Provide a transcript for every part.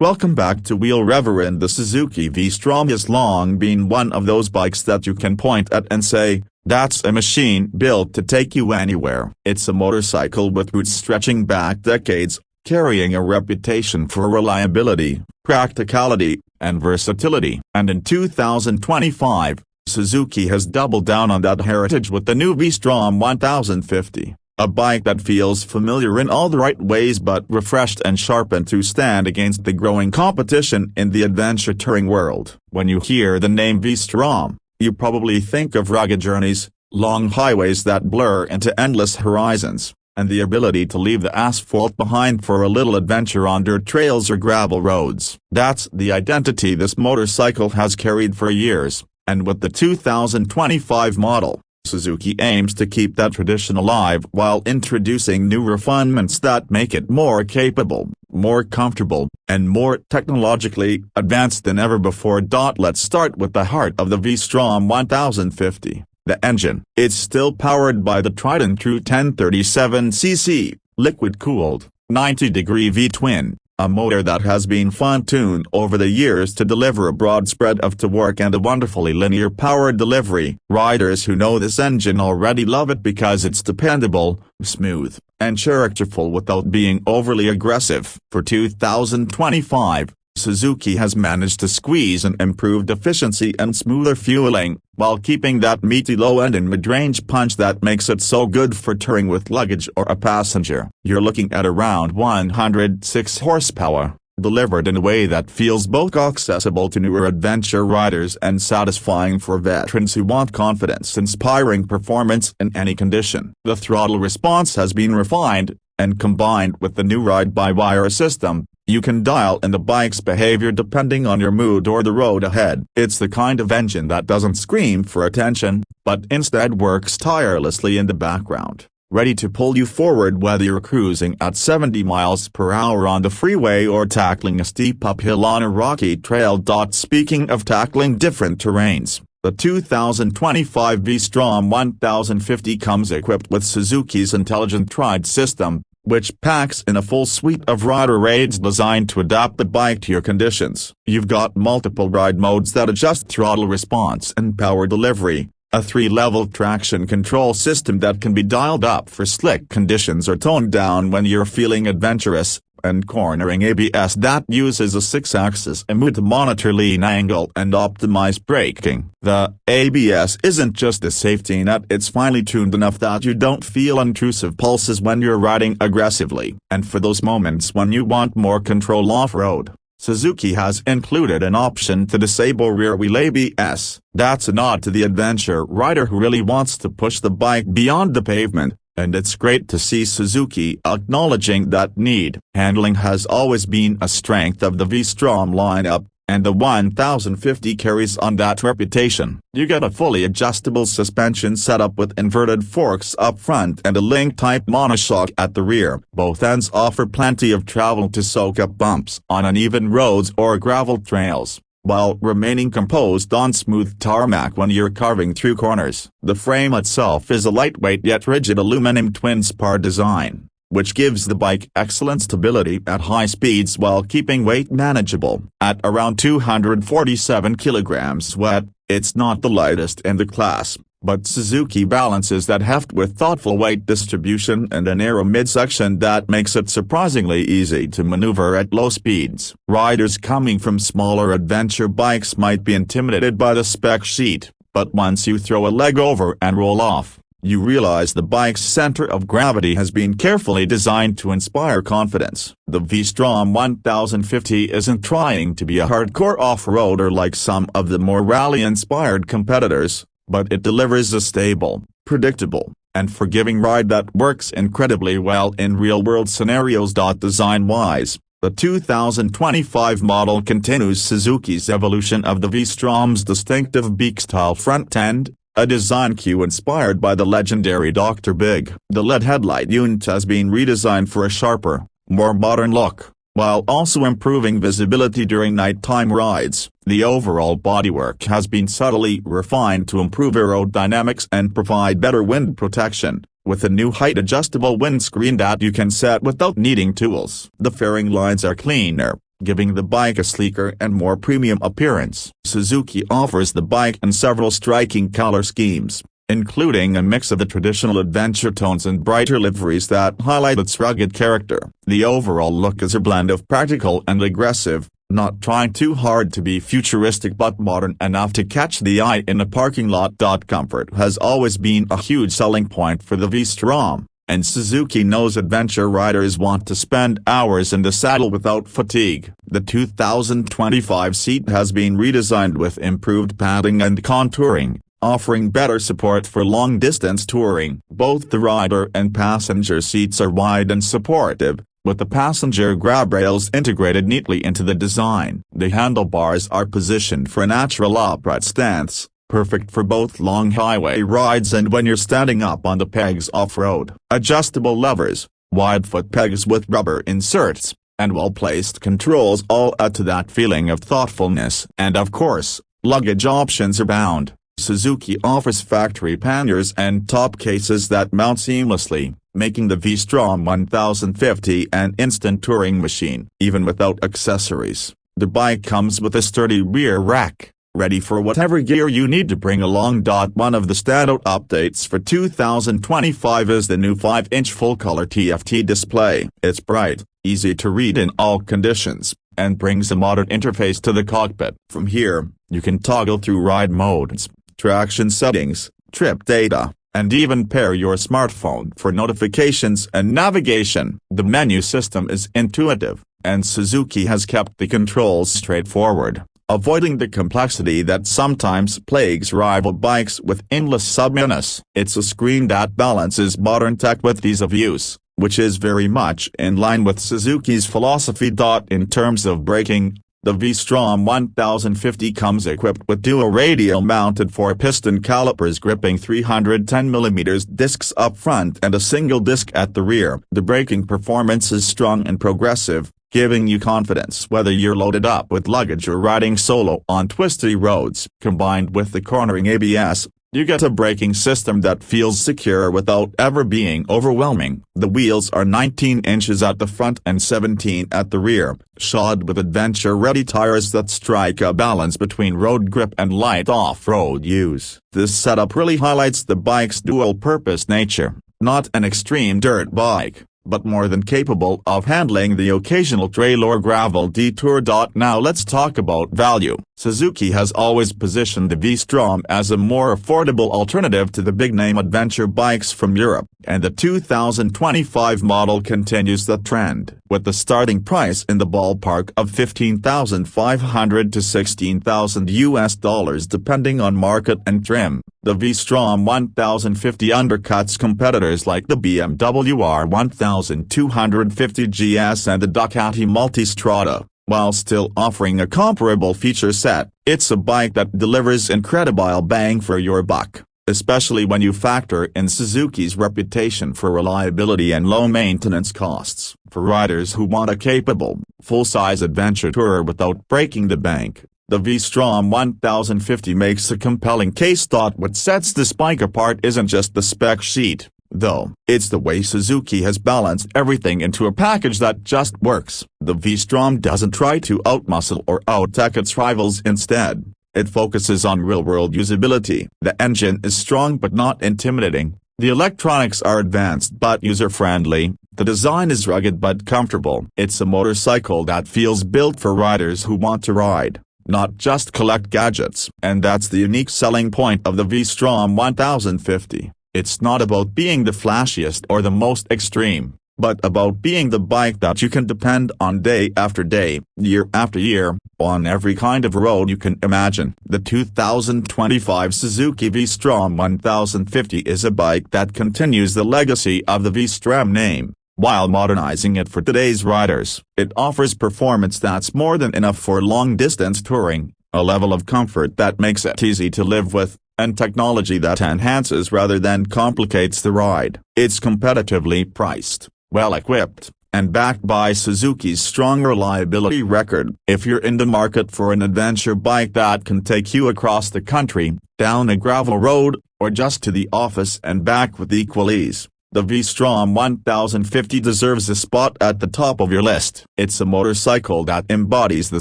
Welcome back to Wheel Reverend. The Suzuki V-Strom has long been one of those bikes that you can point at and say, that's a machine built to take you anywhere. It's a motorcycle with roots stretching back decades, carrying a reputation for reliability, practicality, and versatility. And in 2025, Suzuki has doubled down on that heritage with the new V-Strom 1050. A bike that feels familiar in all the right ways but refreshed and sharpened to stand against the growing competition in the adventure touring world. When you hear the name V-Strom, you probably think of rugged journeys, long highways that blur into endless horizons, and the ability to leave the asphalt behind for a little adventure on dirt trails or gravel roads. That's the identity this motorcycle has carried for years, and with the 2025 model, Suzuki aims to keep that tradition alive while introducing new refinements that make it more capable, more comfortable, and more technologically advanced than ever before. Let's start with the heart of the V-Strom 1050, the engine. It's still powered by the tried and true 1037cc, liquid-cooled, 90-degree V-twin, a motor that has been fine-tuned over the years to deliver a broad spread of torque and a wonderfully linear power delivery. Riders who know this engine already love it because it's dependable, smooth, and characterful without being overly aggressive. For 2025, Suzuki has managed to squeeze an improved efficiency and smoother fueling, while keeping that meaty low-end and mid-range punch that makes it so good for touring with luggage or a passenger. You're looking at around 106 horsepower, delivered in a way that feels both accessible to newer adventure riders and satisfying for veterans who want confidence-inspiring performance in any condition. The throttle response has been refined, and combined with the new ride-by-wire system, you can dial in the bike's behavior depending on your mood or the road ahead. It's the kind of engine that doesn't scream for attention, but instead works tirelessly in the background, ready to pull you forward whether you're cruising at 70 miles per hour on the freeway or tackling a steep uphill on a rocky trail. Speaking of tackling different terrains, the 2025 V-Strom 1050 comes equipped with Suzuki's intelligent ride system, which packs in a full suite of rider aids designed to adapt the bike to your conditions. You've got multiple ride modes that adjust throttle response and power delivery, a 3-level traction control system that can be dialed up for slick conditions or toned down when you're feeling adventurous, and cornering ABS that uses a 6-axis EMU to monitor lean angle and optimize braking. The ABS isn't just a safety net, it's finely tuned enough that you don't feel intrusive pulses when you're riding aggressively. And for those moments when you want more control off-road, Suzuki has included an option to disable rear-wheel ABS. That's a nod to the adventure rider who really wants to push the bike beyond the pavement, and it's great to see Suzuki acknowledging that need. Handling has always been a strength of the V-Strom lineup, and the 1050 carries on that reputation. You get a fully adjustable suspension setup with inverted forks up front and a link-type monoshock at the rear. Both ends offer plenty of travel to soak up bumps on uneven roads or gravel trails, while remaining composed on smooth tarmac when you're carving through corners. The frame itself is a lightweight yet rigid aluminum twin-spar design, which gives the bike excellent stability at high speeds while keeping weight manageable. At around 247 kilograms weight, it's not the lightest in the class, but Suzuki balances that heft with thoughtful weight distribution and a narrow midsection that makes it surprisingly easy to maneuver at low speeds. Riders coming from smaller adventure bikes might be intimidated by the spec sheet, but once you throw a leg over and roll off, you realize the bike's center of gravity has been carefully designed to inspire confidence. The V-Strom 1050 isn't trying to be a hardcore off-roader like some of the more rally-inspired competitors, but it delivers a stable, predictable, and forgiving ride that works incredibly well in real-world scenarios. Design-wise, the 2025 model continues Suzuki's evolution of the V-Strom's distinctive beak-style front end, a design cue inspired by the legendary Dr. Big. The LED headlight unit has been redesigned for a sharper, more modern look, while also improving visibility during nighttime rides. The overall bodywork has been subtly refined to improve aerodynamics and provide better wind protection, with a new height-adjustable windscreen that you can set without needing tools. The fairing lines are cleaner, giving the bike a sleeker and more premium appearance. Suzuki offers the bike in several striking color schemes, including a mix of the traditional adventure tones and brighter liveries that highlight its rugged character. The overall look is a blend of practical and aggressive, not trying too hard to be futuristic but modern enough to catch the eye in a parking lot. Comfort has always been a huge selling point for the V-Strom, and Suzuki knows adventure riders want to spend hours in the saddle without fatigue. The 2025 seat has been redesigned with improved padding and contouring, offering better support for long-distance touring. Both the rider and passenger seats are wide and supportive, with the passenger grab rails integrated neatly into the design. The handlebars are positioned for a natural upright stance, perfect for both long highway rides and when you're standing up on the pegs off-road. Adjustable levers, wide foot pegs with rubber inserts, and well-placed controls all add to that feeling of thoughtfulness. And of course, luggage options abound. Suzuki offers factory panniers and top cases that mount seamlessly, making the V-Strom 1050 an instant touring machine. Even without accessories, the bike comes with a sturdy rear rack, ready for whatever gear you need to bring along. One of the standout updates for 2025 is the new 5-inch full-color TFT display. It's bright, easy to read in all conditions, and brings a modern interface to the cockpit. From here, you can toggle through ride modes, traction settings, trip data, and even pair your smartphone for notifications and navigation. The menu system is intuitive, and Suzuki has kept the controls straightforward, avoiding the complexity that sometimes plagues rival bikes with endless submenus. It's a screen that balances modern tech with ease of use, which is very much in line with Suzuki's philosophy. In terms of braking, the V-Strom 1050 comes equipped with dual radial-mounted 4-piston calipers gripping 310mm discs up front and a single disc at the rear. The braking performance is strong and progressive, giving you confidence whether you're loaded up with luggage or riding solo on twisty roads. Combined with the cornering ABS, you get a braking system that feels secure without ever being overwhelming. The wheels are 19 inches at the front and 17 at the rear, shod with adventure-ready tires that strike a balance between road grip and light off-road use. This setup really highlights the bike's dual-purpose nature, not an extreme dirt bike, but more than capable of handling the occasional trail or gravel detour. Now let's talk about value. Suzuki has always positioned the V-Strom as a more affordable alternative to the big-name adventure bikes from Europe, and the 2025 model continues the trend. With the starting price in the ballpark of $15,500 to $16,000 depending on market and trim, the V-Strom 1050 undercuts competitors like the BMW R1250 GS and the Ducati Multistrada. While still offering a comparable feature set, it's a bike that delivers incredible bang for your buck, especially when you factor in Suzuki's reputation for reliability and low maintenance costs. For riders who want a capable, full-size adventure tourer without breaking the bank, the V-Strom 1050 makes a compelling case. What sets this bike apart isn't just the spec sheet, though. It's the way Suzuki has balanced everything into a package that just works. The V-Strom doesn't try to outmuscle or out-tech its rivals. Instead, it focuses on real-world usability. The engine is strong but not intimidating, the electronics are advanced but user-friendly, the design is rugged but comfortable. It's a motorcycle that feels built for riders who want to ride, not just collect gadgets. And that's the unique selling point of the V-Strom 1050. It's not about being the flashiest or the most extreme, but about being the bike that you can depend on day after day, year after year, on every kind of road you can imagine. The 2025 Suzuki V-Strom 1050 is a bike that continues the legacy of the V-Strom name, while modernizing it for today's riders. It offers performance that's more than enough for long-distance touring, a level of comfort that makes it easy to live with, and technology that enhances rather than complicates the ride. It's competitively priced, well-equipped, and backed by Suzuki's strong reliability record. If you're in the market for an adventure bike that can take you across the country, down a gravel road, or just to the office and back with equal ease, the V-Strom 1050 deserves a spot at the top of your list. It's a motorcycle that embodies the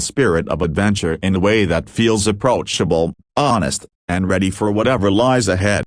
spirit of adventure in a way that feels approachable, honest, and ready for whatever lies ahead.